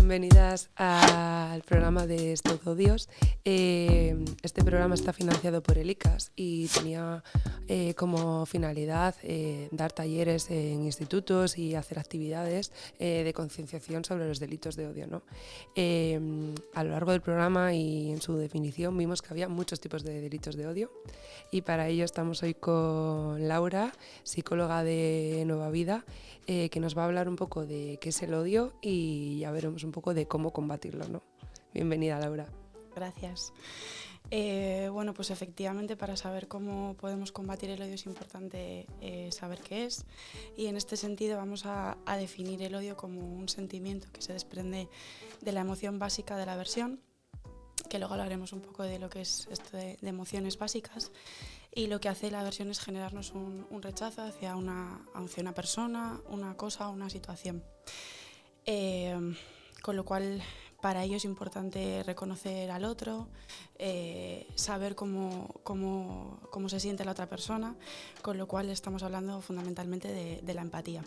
bienvenidas al programa de Stop Odios. Este programa está financiado por el ICAS y tenía como finalidad dar talleres en institutos y hacer actividades de concienciación sobre los delitos de odio, ¿no? A lo largo del programa y en su definición vimos que había muchos tipos de delitos de odio y para ello estamos hoy con Laura, psicóloga de Nueva Vida, que nos va a hablar un poco de qué es el odio y ya veremos un poco de cómo combatirlo, ¿no? Bienvenida, Laura. Gracias. Bueno, pues efectivamente para saber cómo podemos combatir el odio es importante saber qué es, y en este sentido vamos a definir el odio como un sentimiento que se desprende de la emoción básica de la aversión, que luego hablaremos un poco de lo que es esto de emociones básicas, y lo que hace la aversión es generarnos un rechazo hacia una persona, una cosa o una situación. Con lo cual, para ello es importante reconocer al otro, saber cómo se siente la otra persona, con lo cual estamos hablando fundamentalmente de la empatía.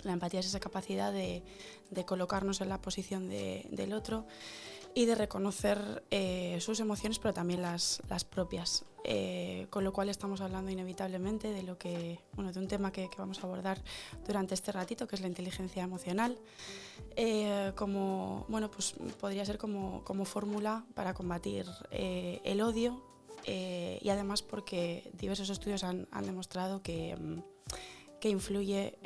La empatía es esa capacidad de colocarnos en la posición del otro y de reconocer sus emociones, pero también las propias. Con lo cual estamos hablando inevitablemente de de un tema que vamos a abordar durante este ratito, que es la inteligencia emocional. Pues podría ser como fórmula para combatir el odio, y además porque diversos estudios han demostrado que influye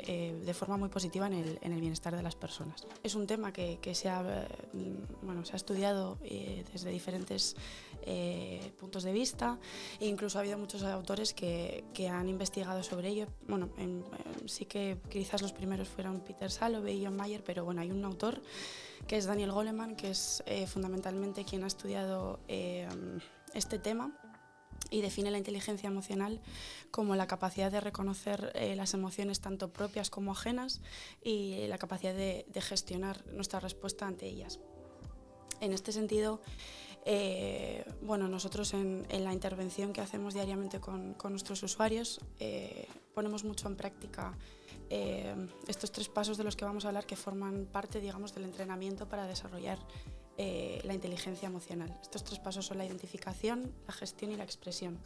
de forma muy positiva en el bienestar de las personas. Es un tema que se ha estudiado desde diferentes puntos de vista, e incluso ha habido muchos autores que han investigado sobre ello. Sí que quizás los primeros fueron Peter Salovey y John Mayer, pero bueno, hay un autor que es Daniel Goleman, que es fundamentalmente quien ha estudiado este tema, y define la inteligencia emocional como la capacidad de reconocer las emociones tanto propias como ajenas y la capacidad de gestionar nuestra respuesta ante ellas. En este sentido, nosotros en la intervención que hacemos diariamente con nuestros usuarios ponemos mucho en práctica estos 3 pasos de los que vamos a hablar, que forman parte, digamos, del entrenamiento para desarrollar la inteligencia emocional. Estos 3 pasos son la identificación, la gestión y la expresión.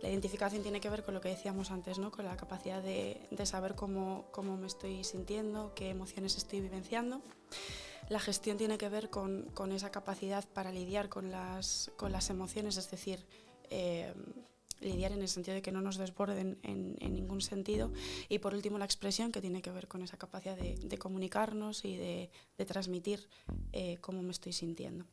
La identificación tiene que ver con lo que decíamos antes, ¿no? Con la capacidad de saber cómo me estoy sintiendo, qué emociones estoy vivenciando. La gestión tiene que ver con esa capacidad para lidiar con las emociones, es decir, lidiar en el sentido de que no nos desborden en ningún sentido. Y por último, la expresión, que tiene que ver con esa capacidad de comunicarnos y de transmitir cómo me estoy sintiendo.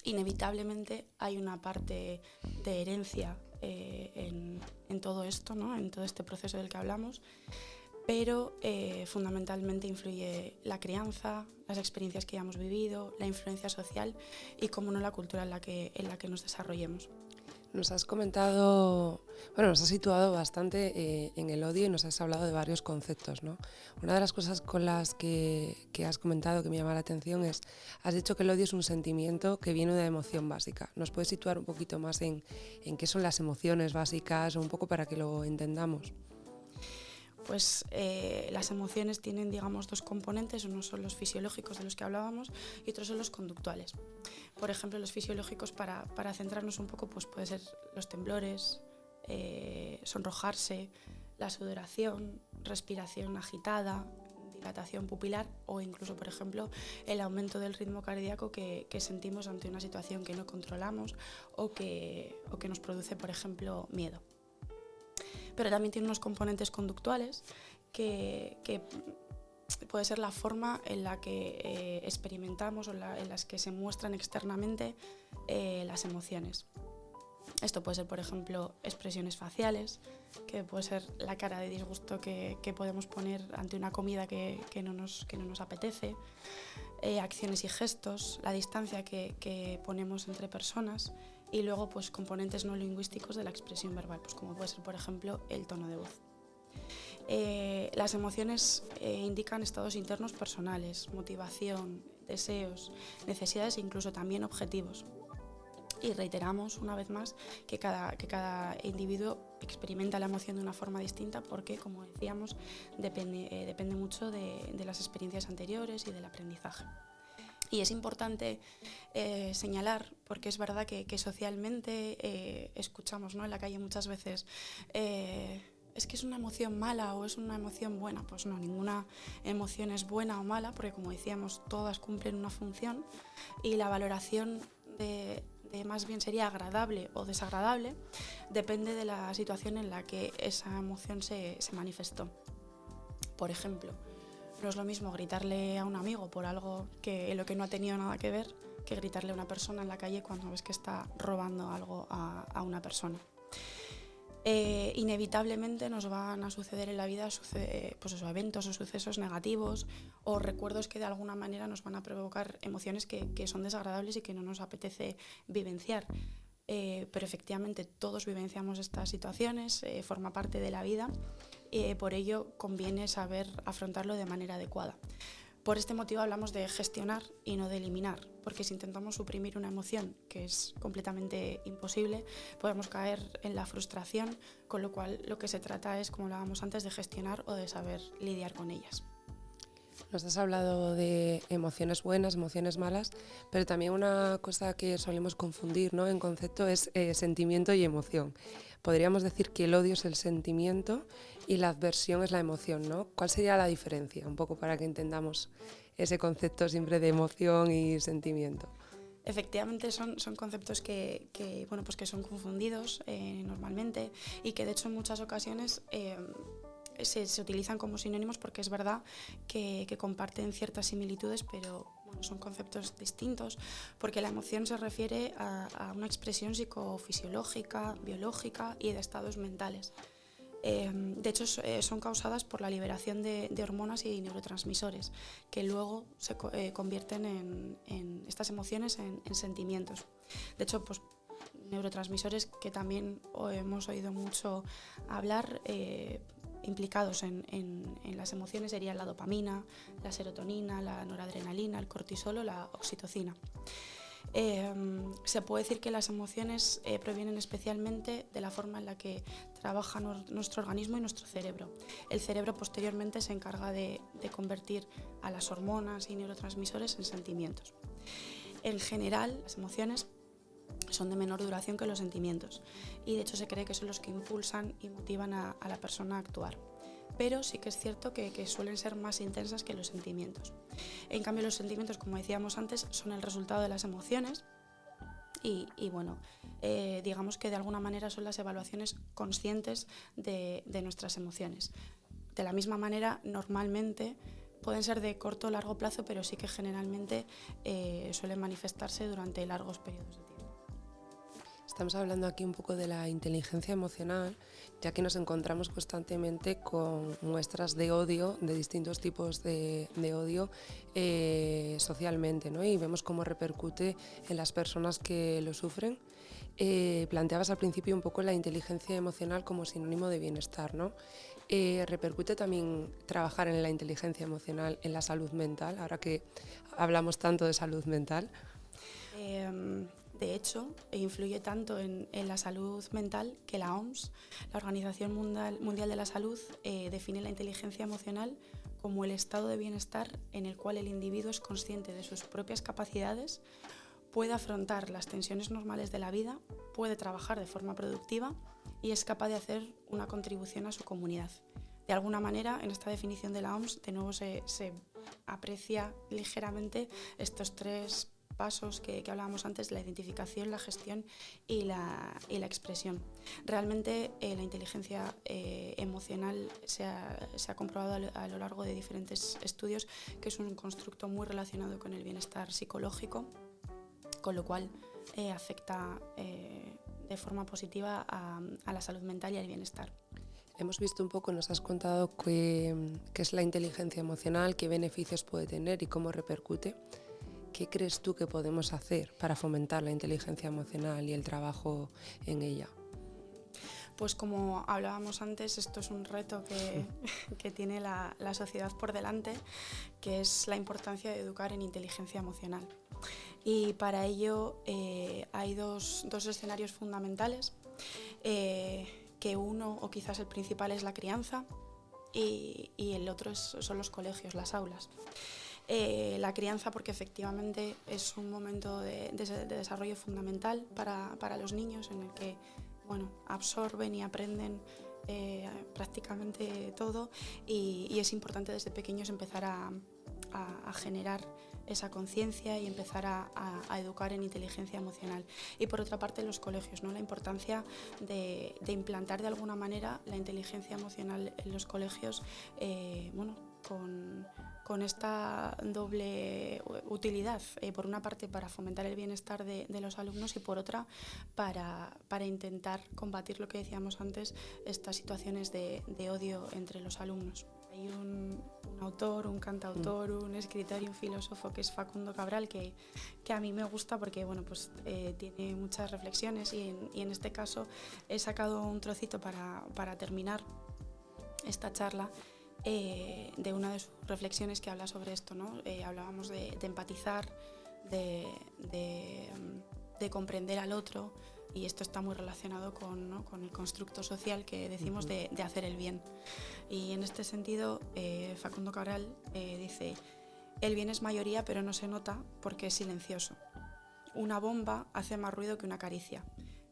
Inevitablemente hay una parte de herencia en todo esto, ¿no? En todo este proceso del que hablamos, pero fundamentalmente influye la crianza, las experiencias que hayamos vivido, la influencia social y, como no, la cultura en la que nos desarrollemos. Nos has comentado, nos has situado bastante en el odio y nos has hablado de varios conceptos, ¿no? Una de las cosas con las que has comentado que me llama la atención es, has dicho que el odio es un sentimiento que viene de una emoción básica. ¿Nos puedes situar un poquito más en qué son las emociones básicas, o un poco para que lo entendamos? Pues las emociones tienen, digamos, 2 componentes. Uno son los fisiológicos, de los que hablábamos, y otros son los conductuales. Por ejemplo, los fisiológicos, para centrarnos un poco, pues puede ser los temblores, sonrojarse, la sudoración, respiración agitada, dilatación pupilar, o incluso, por ejemplo, el aumento del ritmo cardíaco que sentimos ante una situación que no controlamos o que nos produce, por ejemplo, miedo. Pero también tiene unos componentes conductuales que puede ser la forma en la que experimentamos o en las que se muestran externamente las emociones. Esto puede ser, por ejemplo, expresiones faciales, que puede ser la cara de disgusto que podemos poner ante una comida que no nos apetece, acciones y gestos, la distancia que ponemos entre personas, y luego pues componentes no lingüísticos de la expresión verbal, pues como puede ser, por ejemplo, el tono de voz. Las emociones indican estados internos personales, motivación, deseos, necesidades e incluso también objetivos. Y reiteramos una vez más que cada individuo experimenta la emoción de una forma distinta, porque, como decíamos, depende mucho de las experiencias anteriores y del aprendizaje. Y es importante señalar, porque es verdad que socialmente escuchamos, ¿no?, en la calle muchas veces, es que es una emoción mala o es una emoción buena. Pues no, ninguna emoción es buena o mala, porque como decíamos, todas cumplen una función, y la valoración de más bien sería agradable o desagradable, depende de la situación en la que esa emoción se manifestó. Por ejemplo, no es lo mismo gritarle a un amigo por algo en lo que no ha tenido nada que ver, que gritarle a una persona en la calle cuando ves que está robando algo a una persona. Inevitablemente nos van a suceder en la vida pues eso, eventos o sucesos negativos o recuerdos que de alguna manera nos van a provocar emociones que son desagradables y que no nos apetece vivenciar. Pero efectivamente todos vivenciamos estas situaciones, forma parte de la vida, por ello conviene saber afrontarlo de manera adecuada. Por este motivo hablamos de gestionar y no de eliminar, porque si intentamos suprimir una emoción, que es completamente imposible, podemos caer en la frustración, con lo cual lo que se trata es, como hablábamos antes, de gestionar o de saber lidiar con ellas. Nos has hablado de emociones buenas, emociones malas, pero también una cosa que solemos confundir, ¿no?, en concepto es sentimiento y emoción. Podríamos decir que el odio es el sentimiento y la adversión es la emoción, ¿no? ¿Cuál sería la diferencia? Un poco para que entendamos ese concepto siempre de emoción y sentimiento. Efectivamente son conceptos que son confundidos normalmente, y que de hecho en muchas ocasiones se utilizan como sinónimos, porque es verdad que comparten ciertas similitudes, pero bueno, son conceptos distintos, porque la emoción se refiere a una expresión psicofisiológica, biológica y de estados mentales. De hecho, son causadas por la liberación de hormonas y neurotransmisores, que luego se convierten en estas emociones en sentimientos. De hecho, pues, neurotransmisores que también hemos oído mucho hablar, implicados en las emociones, serían la dopamina, la serotonina, la noradrenalina, el cortisol o la oxitocina. Se puede decir que las emociones provienen especialmente de la forma en la que trabaja nuestro organismo y nuestro cerebro. El cerebro posteriormente se encarga de convertir a las hormonas y neurotransmisores en sentimientos. En general, las emociones son de menor duración que los sentimientos, y de hecho se cree que son los que impulsan y motivan a la persona a actuar. Pero sí que es cierto que suelen ser más intensas que los sentimientos. En cambio, los sentimientos, como decíamos antes, son el resultado de las emociones y digamos que de alguna manera son las evaluaciones conscientes de nuestras emociones. De la misma manera, normalmente pueden ser de corto o largo plazo, pero sí que generalmente suelen manifestarse durante largos periodos de tiempo. Estamos hablando aquí un poco de la inteligencia emocional, ya que nos encontramos constantemente con muestras de odio, de distintos tipos de odio socialmente, ¿no? Y vemos cómo repercute en las personas que lo sufren. Planteabas al principio un poco la inteligencia emocional como sinónimo de bienestar, ¿no? ¿Repercute también trabajar en la inteligencia emocional en la salud mental, ahora que hablamos tanto de salud mental? De hecho, influye tanto en la salud mental que la OMS, la Organización Mundial de la Salud, define la inteligencia emocional como el estado de bienestar en el cual el individuo es consciente de sus propias capacidades, puede afrontar las tensiones normales de la vida, puede trabajar de forma productiva y es capaz de hacer una contribución a su comunidad. De alguna manera, en esta definición de la OMS, de nuevo se aprecia ligeramente estos tres pasos que hablábamos antes: la identificación, la gestión y la expresión. Realmente la inteligencia emocional se ha comprobado a lo largo de diferentes estudios que es un constructo muy relacionado con el bienestar psicológico, con lo cual afecta de forma positiva a la salud mental y al bienestar. Hemos visto un poco, nos has contado qué es la inteligencia emocional, qué beneficios puede tener y cómo repercute. ¿Qué crees tú que podemos hacer para fomentar la inteligencia emocional y el trabajo en ella? Pues como hablábamos antes, esto es un reto que tiene la sociedad por delante, que es la importancia de educar en inteligencia emocional. Y para ello hay dos escenarios fundamentales, que uno, o quizás el principal, es la crianza y el otro son los colegios, las aulas. La crianza, porque efectivamente es un momento de desarrollo fundamental para los niños, en el que absorben y aprenden prácticamente todo, y es importante desde pequeños empezar a generar esa conciencia y empezar a educar en inteligencia emocional. Y por otra parte, los colegios, ¿no? La importancia de implantar de alguna manera la inteligencia emocional en los colegios, con esta doble utilidad, por una parte para fomentar el bienestar de los alumnos, y por otra para intentar combatir lo que decíamos antes, estas situaciones de odio entre los alumnos. Hay un autor, un cantautor, un escritor y un filósofo que es Facundo Cabral, que a mí me gusta porque tiene muchas reflexiones, y en este caso he sacado un trocito para terminar esta charla, de una de sus reflexiones, que habla sobre esto, ¿no? Hablábamos de empatizar, de comprender al otro, y esto está muy relacionado con el constructo social que decimos de hacer el bien. Y en este sentido, Facundo Cabral dice: el bien es mayoría, pero no se nota porque es silencioso. Una bomba hace más ruido que una caricia,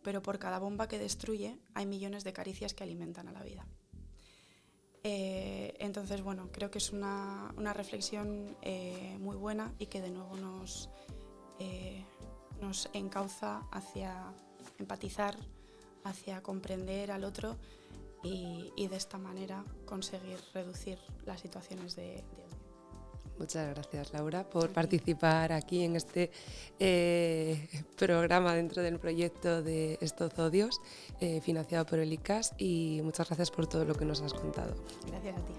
pero por cada bomba que destruye hay millones de caricias que alimentan a la vida. Entonces, creo que es una reflexión muy buena, y que de nuevo nos encauza hacia empatizar, hacia comprender al otro, y de esta manera conseguir reducir las situaciones de odio. Muchas gracias, Laura, por participar aquí en este programa dentro del proyecto de Estos Odios, financiado por el ICAS, y muchas gracias por todo lo que nos has contado. Gracias a ti.